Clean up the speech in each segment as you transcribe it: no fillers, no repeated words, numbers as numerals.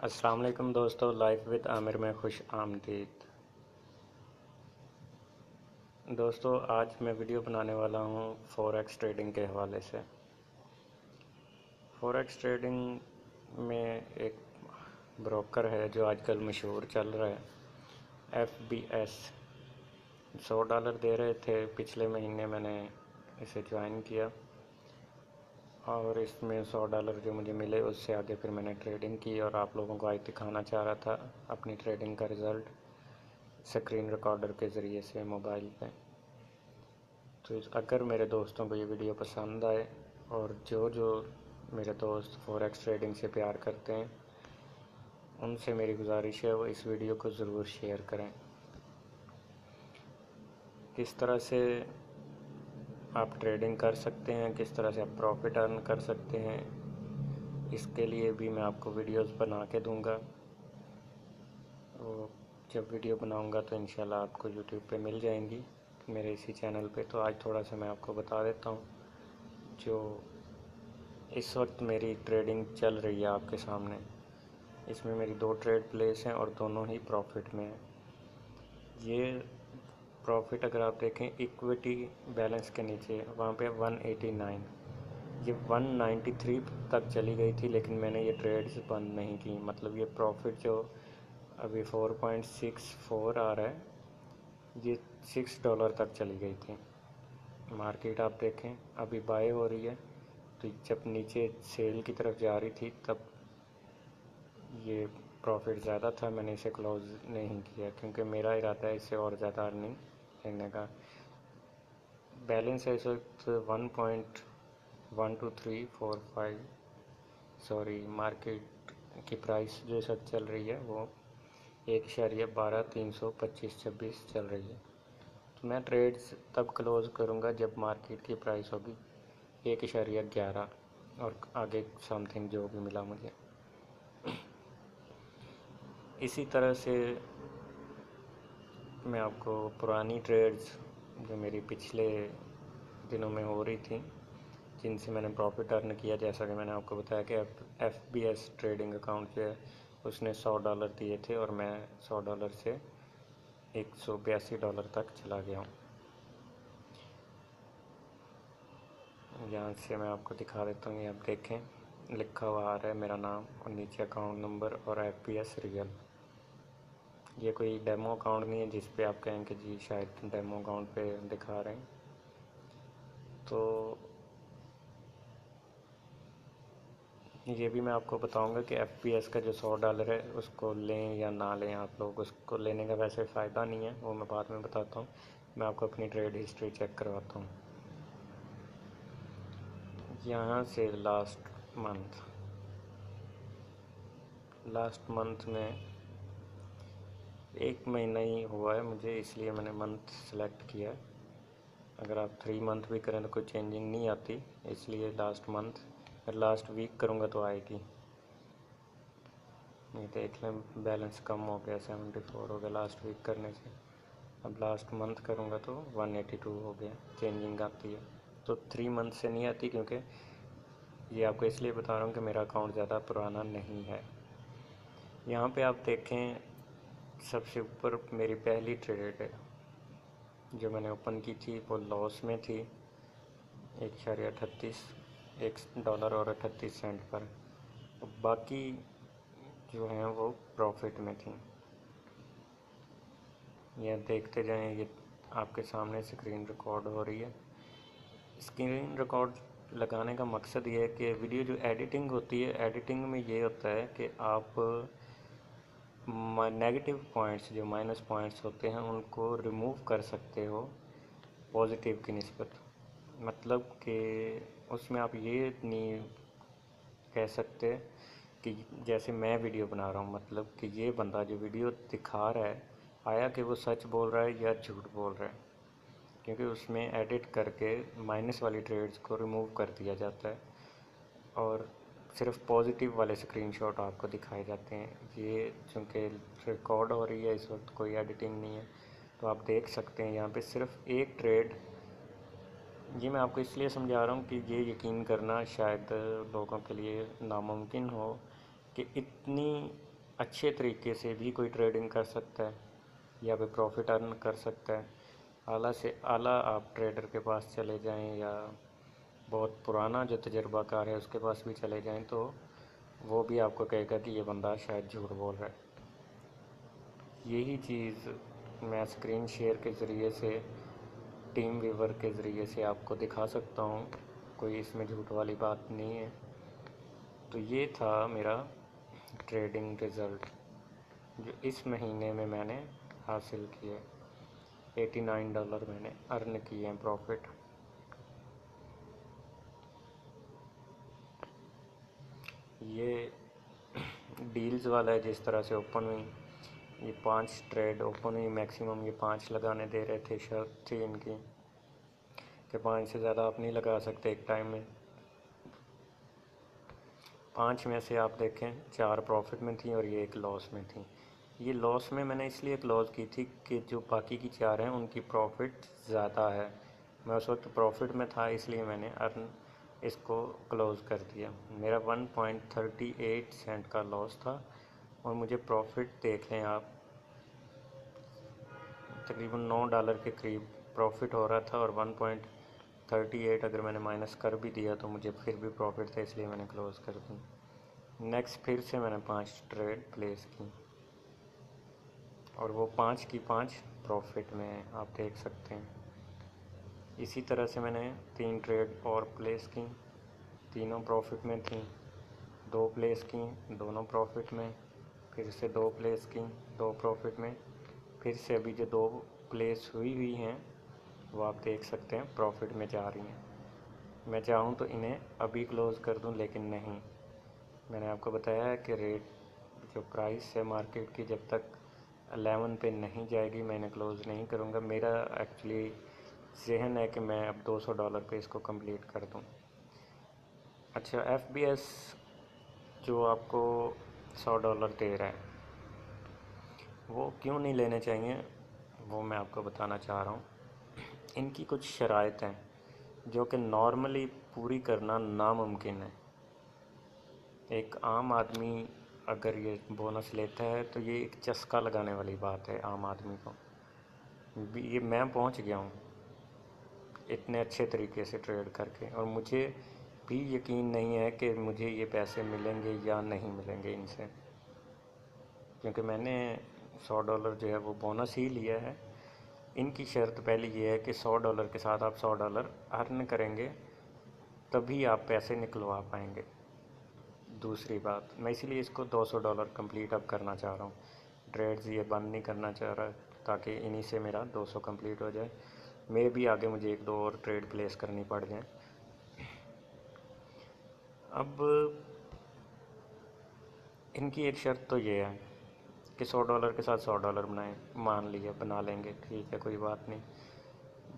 अस्सलाम वालेकुम दोस्तों, लाइफ विद आमिर में खुश आमदीद। दोस्तों, आज मैं वीडियो बनाने वाला हूँ फॉरेक्स ट्रेडिंग के हवाले से। फॉरेक्स ट्रेडिंग में एक ब्रोकर है जो आजकल मशहूर चल रहा है, FBS। $100 दे रहे थे, पिछले महीने मैंने इसे ज्वाइन किया और इसमें $100 जो मुझे मिले उससे आगे फिर मैंने ट्रेडिंग की और आप लोगों को आज दिखाना चाह रहा था अपनी ट्रेडिंग का रिज़ल्ट स्क्रीन रिकॉर्डर के ज़रिए से मोबाइल पे। तो अगर मेरे दोस्तों को ये वीडियो पसंद आए और जो मेरे दोस्त फॉरेक्स ट्रेडिंग से प्यार करते हैं उनसे मेरी गुजारिश है वो इस वीडियो को ज़रूर शेयर करें। किस तरह से आप ट्रेडिंग कर सकते हैं, किस तरह से आप प्रॉफिट अर्न कर सकते हैं, इसके लिए भी मैं आपको वीडियोस बना के दूंगा। और जब वीडियो बनाऊंगा तो इंशाल्लाह आपको यूट्यूब पे मिल जाएंगी मेरे इसी चैनल पे। तो आज थोड़ा सा मैं आपको बता देता हूँ जो इस वक्त मेरी ट्रेडिंग चल रही है आपके सामने। इसमें मेरी 2 ट्रेड प्लेस हैं और दोनों ही प्रॉफिट में हैं। ये प्रॉफिट अगर आप देखें इक्विटी बैलेंस के नीचे वहाँ पे 189, ये 193 तक चली गई थी, लेकिन मैंने ये ट्रेड्स बंद नहीं की। मतलब ये प्रॉफिट जो अभी 4.64 आ रहा है, ये $6 तक चली गई थी। मार्केट आप देखें अभी बाय हो रही है, तो जब नीचे सेल की तरफ जा रही थी तब ये प्रॉफिट ज़्यादा था, मैंने इसे क्लोज़ नहीं किया क्योंकि मेरा इरादा है इससे और ज़्यादा अर्निंग लेने का। बैलेंस है इस वक्त 1.12345, सॉरी मार्केट की प्राइस जो इस वक्त चल रही है वो 1.12 325 चल रही है। तो मैं ट्रेड्स तब क्लोज़ करूँगा जब मार्केट की प्राइस होगी 1.11 और आगे समथिंग जो भी मिला मुझे। इसी तरह से मैं आपको पुरानी ट्रेड्स जो मेरी पिछले दिनों में हो रही थी जिनसे मैंने प्रॉफिट अर्न किया, जैसा कि मैंने आपको बताया कि FBS ट्रेडिंग अकाउंट जो है उसने $100 दिए थे और मैं $100 से $182 तक चला गया हूँ। यहाँ से मैं आपको दिखा देता हूँ, ये आप देखें लिखा हुआ आ रहा है मेरा नाम और नीचे अकाउंट नंबर और FBS रियल। ये कोई डेमो अकाउंट नहीं है जिस पे आप कहें कि जी शायद डेमो अकाउंट पे दिखा रहे हैं। तो ये भी मैं आपको बताऊंगा कि FBS का जो $100 है उसको लें या ना लें। आप लोग उसको लेने का वैसे फ़ायदा नहीं है, वो मैं बाद में बताता हूँ। मैं आपको अपनी ट्रेड हिस्ट्री चेक करवाता हूँ। यहाँ से लास्ट मंथ में 1 महीना ही हुआ है मुझे, इसलिए मैंने मंथ सेलेक्ट किया है। अगर आप 3 मंथ भी करें तो कोई चेंजिंग नहीं आती, इसलिए लास्ट मंथ। अगर लास्ट वीक करूँगा तो आएगी। ये देख लें बैलेंस कम हो गया, 74 हो गया लास्ट वीक करने से। अब लास्ट मंथ करूँगा तो 182 हो गया, चेंजिंग आती है। तो 3 मंथ से नहीं आती, क्योंकि ये आपको इसलिए बता रहा हूँ कि मेरा अकाउंट ज़्यादा पुराना नहीं है। यहाँ पे आप देखें सबसे ऊपर मेरी पहली ट्रेड है जो मैंने ओपन की थी वो लॉस में थी, 1.38 और 38 सेंट पर। बाकी जो हैं वो प्रॉफिट में थी। यह देखते जाएं, ये आपके सामने स्क्रीन रिकॉर्ड हो रही है। स्क्रीन रिकॉर्ड लगाने का मकसद ये है कि वीडियो जो एडिटिंग होती है, एडिटिंग में ये होता है कि आप नेगेटिव पॉइंट्स जो माइनस पॉइंट्स होते हैं उनको रिमूव कर सकते हो पॉजिटिव की निस्बत। मतलब कि उसमें आप ये नहीं कह सकते कि जैसे मैं वीडियो बना रहा हूँ, मतलब कि ये बंदा जो वीडियो दिखा रहा है आया कि वो सच बोल रहा है या झूठ बोल रहा है, क्योंकि उसमें एडिट करके माइनस वाली ट्रेड्स को रिमूव कर दिया जाता है और सिर्फ पॉजिटिव वाले स्क्रीनशॉट आपको दिखाए जाते हैं। ये चूँकि रिकॉर्ड हो रही है इस वक्त, कोई एडिटिंग नहीं है, तो आप देख सकते हैं यहाँ पे सिर्फ एक ट्रेड। ये मैं आपको इसलिए समझा रहा हूँ कि ये यकीन करना शायद लोगों के लिए नामुमकिन हो कि इतनी अच्छे तरीके से भी कोई ट्रेडिंग कर सकता है, या फिर प्रॉफिट अर्न कर सकता है। आला से आला आप ट्रेडर के पास चले जाएं, या बहुत पुराना जो तजुर्बाकार है उसके पास भी चले जाएं, तो वो भी आपको कहेगा कि ये बंदा शायद झूठ बोल रहा है। यही चीज़ मैं स्क्रीन शेयर के ज़रिए से, टीम व्यूवर के ज़रिए से आपको दिखा सकता हूँ, कोई इसमें झूठ वाली बात नहीं है। तो ये था मेरा ट्रेडिंग रिज़ल्ट जो इस महीने में मैंने हासिल किए। $89 मैंने अर्न किए हैं प्रॉफिट। ये डील्स वाला है, जिस तरह से ओपन हुई, ये 5 ट्रेड ओपन हुई, मैक्सिमम ये 5 लगाने दे रहे थे, शर्त थी इनकी कि 5 से ज़्यादा आप नहीं लगा सकते एक टाइम में। 5 में से आप देखें 4 प्रॉफिट में थी और ये एक लॉस में थी। ये लॉस में मैंने इसलिए क्लोज़ की थी कि जो बाकी की 4 हैं उनकी प्रॉफिट ज़्यादा है। मैं उस वक्त प्रॉफिट में था, इसलिए मैंने अर्न इसको क्लोज़ कर दिया। मेरा 1.38 सेंट का लॉस था और मुझे प्रॉफिट देख लें आप, तकरीबन $9 के करीब प्रॉफिट हो रहा था, और 1.38 अगर मैंने माइनस कर भी दिया तो मुझे फिर भी प्रॉफिट था, इसलिए मैंने क्लोज़ कर दी। नेक्स्ट फिर से मैंने 5 ट्रेड प्लेस की और वो 5 की 5 प्रॉफिट में आप देख सकते हैं। इसी तरह से मैंने 3 ट्रेड और प्लेस की, तीनों प्रॉफिट में थी। 2 प्लेस की, दोनों प्रॉफिट में। फिर से 2 प्लेस की, 2 प्रॉफिट में। फिर से अभी जो 2 प्लेस हुई हैं वो आप देख सकते हैं प्रॉफिट में जा रही हैं। मैं चाहूँ तो इन्हें अभी क्लोज़ कर दूँ, लेकिन नहीं। मैंने आपको बताया है कि रेट जो प्राइस है मार्केट की, जब तक 11 पे नहीं जाएगी मैं इन्हें क्लोज़ नहीं करूँगा। मेरा एक्चुअली ज़हन है कि मैं अब $200 पे इसको कंप्लीट कर दूँ। अच्छा, FBS जो आपको $100 दे रहा है, वो क्यों नहीं लेने चाहिए वो मैं आपको बताना चाह रहा हूँ। इनकी कुछ शराइत हैं जो कि नॉर्मली पूरी करना नामुमकिन है। एक आम आदमी अगर ये बोनस लेता है तो ये एक चस्का लगाने वाली बात है आम आदमी को। ये मैं पहुंच गया हूँ इतने अच्छे तरीके से ट्रेड करके, और मुझे भी यकीन नहीं है कि मुझे ये पैसे मिलेंगे या नहीं मिलेंगे इनसे, क्योंकि मैंने $100 जो है वो बोनस ही लिया है। इनकी शर्त पहली ये है कि $100 के साथ आप $100 अर्न करेंगे, तभी आप पैसे निकलवा पाएंगे। दूसरी बात, मैं इसलिए इसको $200 कंप्लीट अब करना चाह रहा हूँ। ट्रेड्स ये बंद नहीं करना चाह रहा, ताकि इन्हीं से मेरा 200 कंप्लीट हो जाए। मे भी आगे मुझे 1-2 और ट्रेड प्लेस करनी पड़ जाए। अब इनकी एक शर्त तो ये है कि $100 के साथ $100 बनाएं। मान लिया बना लेंगे, ठीक है, कोई बात नहीं।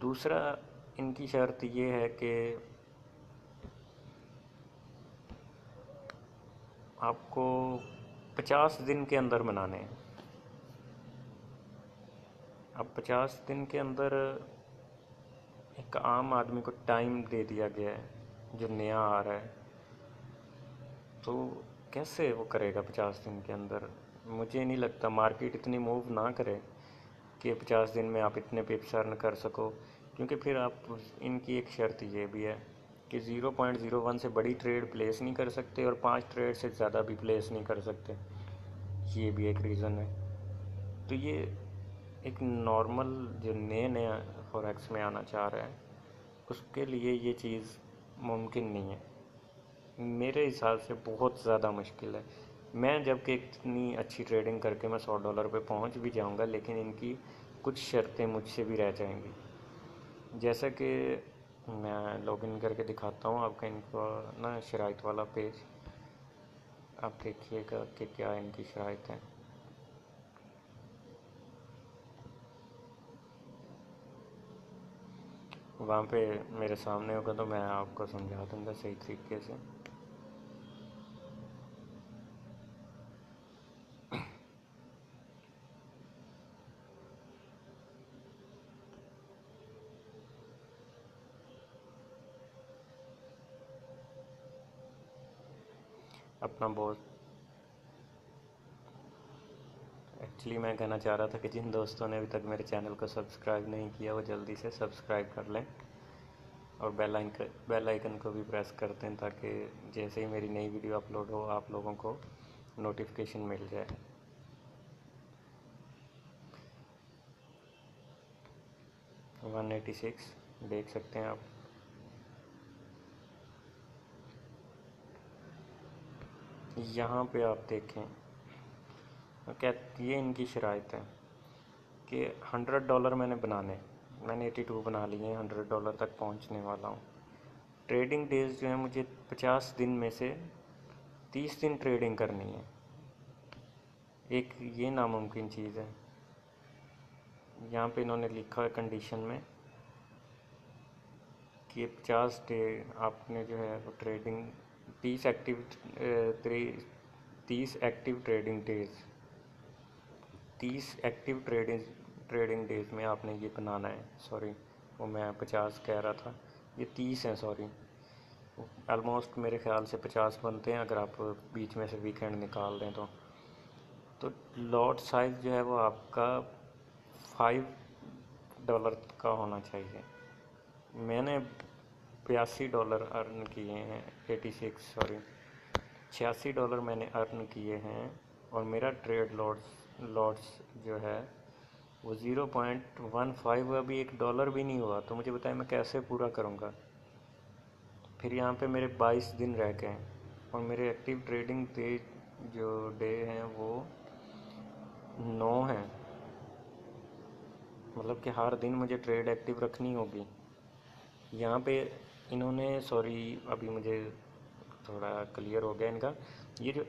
दूसरा, इनकी शर्त ये है कि आपको 50 दिन के अंदर बनाने हैं। अब 50 दिन के अंदर एक आम आदमी को टाइम दे दिया गया है जो नया आ रहा है, तो कैसे वो करेगा 50 दिन के अंदर? मुझे नहीं लगता मार्केट इतनी मूव ना करे कि 50 दिन में आप इतने पिप्स अर्न कर सको, क्योंकि फिर आप, इनकी एक शर्त ये भी है कि 0.01 से बड़ी ट्रेड प्लेस नहीं कर सकते और 5 ट्रेड से ज़्यादा भी प्लेस नहीं कर सकते। ये भी एक रीज़न है। तो ये एक नॉर्मल जो नए नया फॉरेक्स में आना चाह रहा है उसके लिए ये चीज़ मुमकिन नहीं है। मेरे हिसाब से बहुत ज़्यादा मुश्किल है। मैं जबकि इतनी अच्छी ट्रेडिंग करके मैं $100 पे पहुंच भी जाऊंगा, लेकिन इनकी कुछ शर्तें मुझसे भी रह जाएंगी। जैसा कि मैं लॉगिन करके दिखाता हूं आपका, इनको ना शराइत वाला पेज आप देखिएगा कि क्या इनकी शराइत है। वहाँ पे मेरे सामने होगा तो मैं आपको समझा दूँगा सही तरीके से। अपना बहुत एक्चुअली मैं कहना चाह रहा था कि जिन दोस्तों ने अभी तक मेरे चैनल को सब्सक्राइब नहीं किया वो जल्दी से सब्सक्राइब कर लें और बेल आइकन को भी प्रेस कर दें, ताकि जैसे ही मेरी नई वीडियो अपलोड हो आप लोगों को नोटिफिकेशन मिल जाए। वन 186 देख सकते हैं आप। यहाँ पे आप देखें क्या ये इनकी शराइत है कि $100 मैंने 82 बना लिए हैं, $100 तक पहुंचने वाला हूं। ट्रेडिंग डेज जो है मुझे 50 दिन में से 30 दिन ट्रेडिंग करनी है। एक ये नामुमकिन चीज़ है। यहाँ पे इन्होंने लिखा है कंडीशन में कि 50 डे आपने जो है वो trading 30 active trading days 30 active trading days में आपने ये बनाना है। सॉरी, वो मैं 50 कह रहा था, ये 30 है। सॉरी, ऑलमोस्ट मेरे ख्याल से 50 बनते हैं अगर आप बीच में से वीकेंड निकाल दें तो लॉट साइज़ जो है वो आपका $5 का होना चाहिए। मैंने $82 अर्न किए हैं, $86 मैंने अर्न किए हैं और मेरा ट्रेड लॉट्स जो है वो 0.15, अभी $1 भी नहीं हुआ। तो मुझे बताएं मैं कैसे पूरा करूँगा। फिर यहाँ पे मेरे 22 दिन रह गए हैं और मेरे एक्टिव ट्रेडिंग डे हैं वो 9 हैं। मतलब कि हर दिन मुझे ट्रेड एक्टिव रखनी होगी। यहाँ पे इन्होंने, सॉरी अभी मुझे थोड़ा क्लियर हो गया इनका, ये जो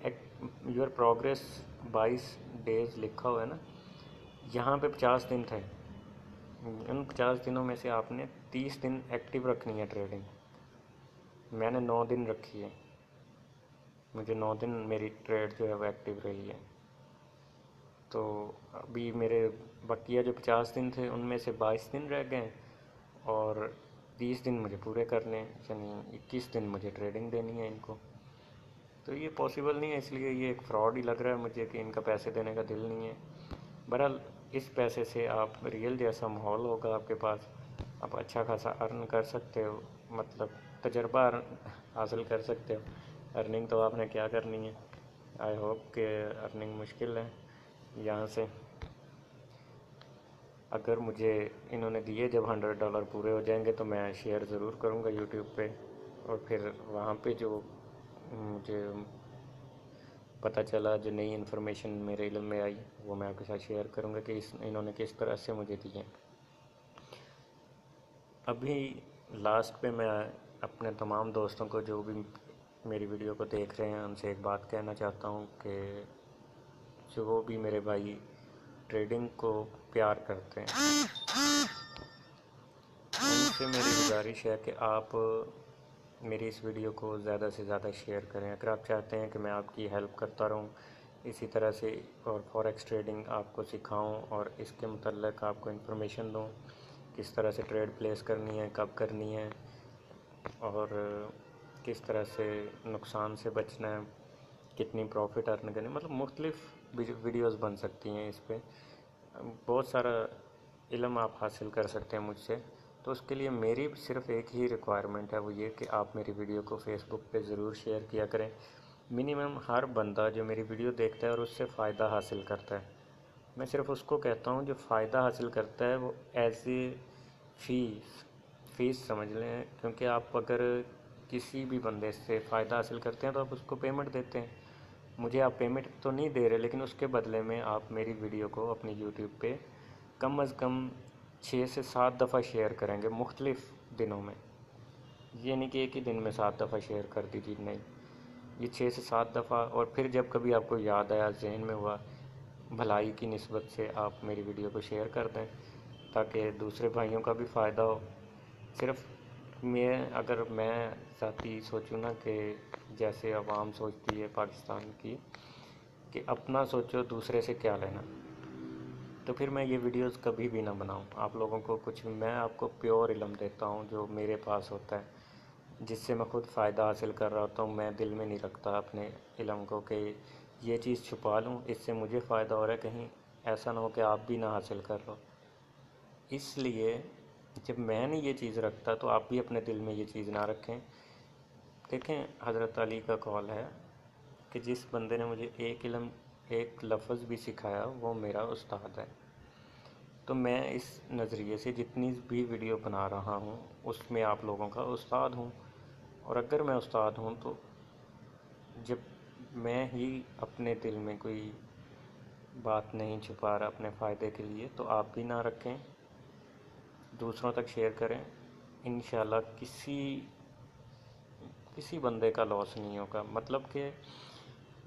योर प्रोग्रेस 22 डेज लिखा हुआ है ना, यहाँ पे 50 दिन थे। उन 50 दिनों में से आपने 30 दिन एक्टिव रखनी है ट्रेडिंग। मैंने 9 दिन रखी है, मुझे 9 दिन मेरी ट्रेड जो है वो एक्टिव रही है। तो अभी मेरे बकिया जो 50 दिन थे उनमें से 22 दिन रह गए और 30 दिन मुझे पूरे करने, यानी 21 दिन मुझे ट्रेडिंग देनी है इनको। तो ये पॉसिबल नहीं है, इसलिए ये एक फ्रॉड ही लग रहा है मुझे कि इनका पैसे देने का दिल नहीं है। बहरहाल इस पैसे से आप रियल जैसा माहौल होगा आपके पास, आप अच्छा खासा अर्न कर सकते हो, मतलब तजर्बा हासिल कर सकते हो। अर्निंग तो आपने क्या करनी है। आई होप कि अर्निंग मुश्किल है यहाँ से। अगर मुझे इन्होंने दिए जब $100 पूरे हो जाएंगे तो मैं शेयर ज़रूर करूँगा यूट्यूब पे, और फिर वहाँ पे जो मुझे पता चला, जो नई इन्फॉर्मेशन मेरे इल्म में आई, वो मैं आपके साथ शेयर करूँगा कि इन्होंने किस तरह से मुझे दिए। अभी लास्ट पे मैं अपने तमाम दोस्तों को जो भी मेरी वीडियो को देख रहे हैं उनसे एक बात कहना चाहता हूँ कि जो भी मेरे भाई ट्रेडिंग को प्यार करते हैं उनसे मेरी गुजारिश है कि आप मेरी इस वीडियो को ज़्यादा से ज़्यादा शेयर करें। अगर आप चाहते हैं कि मैं आपकी हेल्प करता रहूं इसी तरह से और फॉरेक्स ट्रेडिंग आपको सिखाऊं और इसके मुतल्लिक़ आपको इन्फॉर्मेशन दूं, किस तरह से ट्रेड प्लेस करनी है, कब करनी है और किस तरह से नुकसान से बचना है, कितनी प्रॉफिट अर्न करनी, मतलब मुख्तलिफ़ वीडियोस बन सकती हैं। इस पर बहुत सारा इल्म आप हासिल कर सकते हैं मुझसे। तो उसके लिए मेरी सिर्फ एक ही रिक्वायरमेंट है, वो ये कि आप मेरी वीडियो को फेसबुक पे ज़रूर शेयर किया करें। मिनिमम हर बंदा जो मेरी वीडियो देखता है और उससे फ़ायदा हासिल करता है, मैं सिर्फ उसको कहता हूँ जो फ़ायदा हासिल करता है वो एज ए फ़ीस समझ लें। क्योंकि आप अगर किसी भी बंदे से फ़ायदा हासिल करते हैं तो आप उसको पेमेंट देते हैं। मुझे आप पेमेंट तो नहीं दे रहे, लेकिन उसके बदले में आप मेरी वीडियो को अपनी यूट्यूब पे कम अज़ कम 6 से 7 दफ़ा शेयर करेंगे मुख्तलिफ़ दिनों में। ये नहीं कि एक ही दिन में 7 दफ़ा शेयर कर दीजिए, नहीं, ये 6 से 7 दफ़ा। और फिर जब कभी आपको याद आया, जहन में हुआ, भलाई की निस्बत से आप मेरी वीडियो को शेयर कर दें ताकि दूसरे भाइयों का भी फ़ायदा हो। सिर्फ अगर मैं ज़ाती सोचूँ ना कि जैसे आवाम सोचती है पाकिस्तान की कि अपना सोचो दूसरे से क्या लेना, तो फिर मैं ये वीडियोस कभी भी ना बनाऊं। आप लोगों को कुछ, मैं आपको प्योर इल्म देता हूं जो मेरे पास होता है, जिससे मैं ख़ुद फ़ायदा हासिल कर रहा होता हूं। मैं दिल में नहीं रखता अपने इल्म को कि ये चीज़ छुपा लूं, इससे मुझे फ़ायदा हो रहा है, कहीं ऐसा ना हो कि आप भी ना हासिल कर लो। इसलिए जब मैं नहीं ये चीज़ रखता तो आप भी अपने दिल में ये चीज़ ना रखें। देखें, हज़रत अली का कौल है कि जिस बंदे ने मुझे एक लफ्ज़ भी सिखाया वो मेरा उस्ताद है। तो मैं इस नज़रिए से जितनी भी वीडियो बना रहा हूँ उसमें आप लोगों का उस्ताद हूँ। और अगर मैं उस्ताद हूँ तो जब मैं ही अपने दिल में कोई बात नहीं छुपा रहा अपने फ़ायदे के लिए, तो आप भी ना रखें, दूसरों तक शेयर करें। इंशाल्लाह किसी बंदे का लॉस नहीं होगा। मतलब कि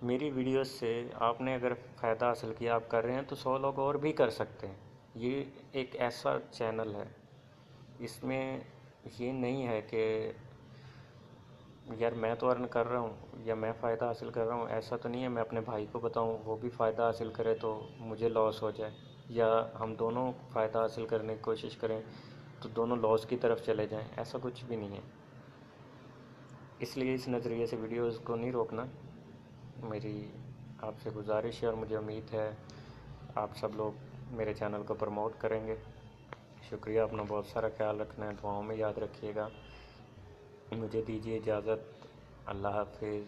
मेरी वीडियोस से आपने अगर फ़ायदा हासिल किया, आप कर रहे हैं, तो 100 लोग और भी कर सकते हैं। ये एक ऐसा चैनल है, इसमें ये नहीं है कि यार मैं तो अर्न कर रहा हूँ या मैं फ़ायदा हासिल कर रहा हूँ, ऐसा तो नहीं है मैं अपने भाई को बताऊँ वो भी फ़ायदा हासिल करे तो मुझे लॉस हो जाए, या हम दोनों फ़ायदा हासिल करने की कोशिश करें तो दोनों लॉस की तरफ चले जाएं, ऐसा कुछ भी नहीं है। इसलिए इस नज़रिए से वीडियोज़ को नहीं रोकना, मेरी आपसे गुजारिश है। और मुझे उम्मीद है आप सब लोग मेरे चैनल को प्रमोट करेंगे। शुक्रिया, अपना बहुत सारा ख्याल रखना है, दुआओं में याद रखिएगा। मुझे दीजिए इजाज़त। अल्लाह हाफिज़।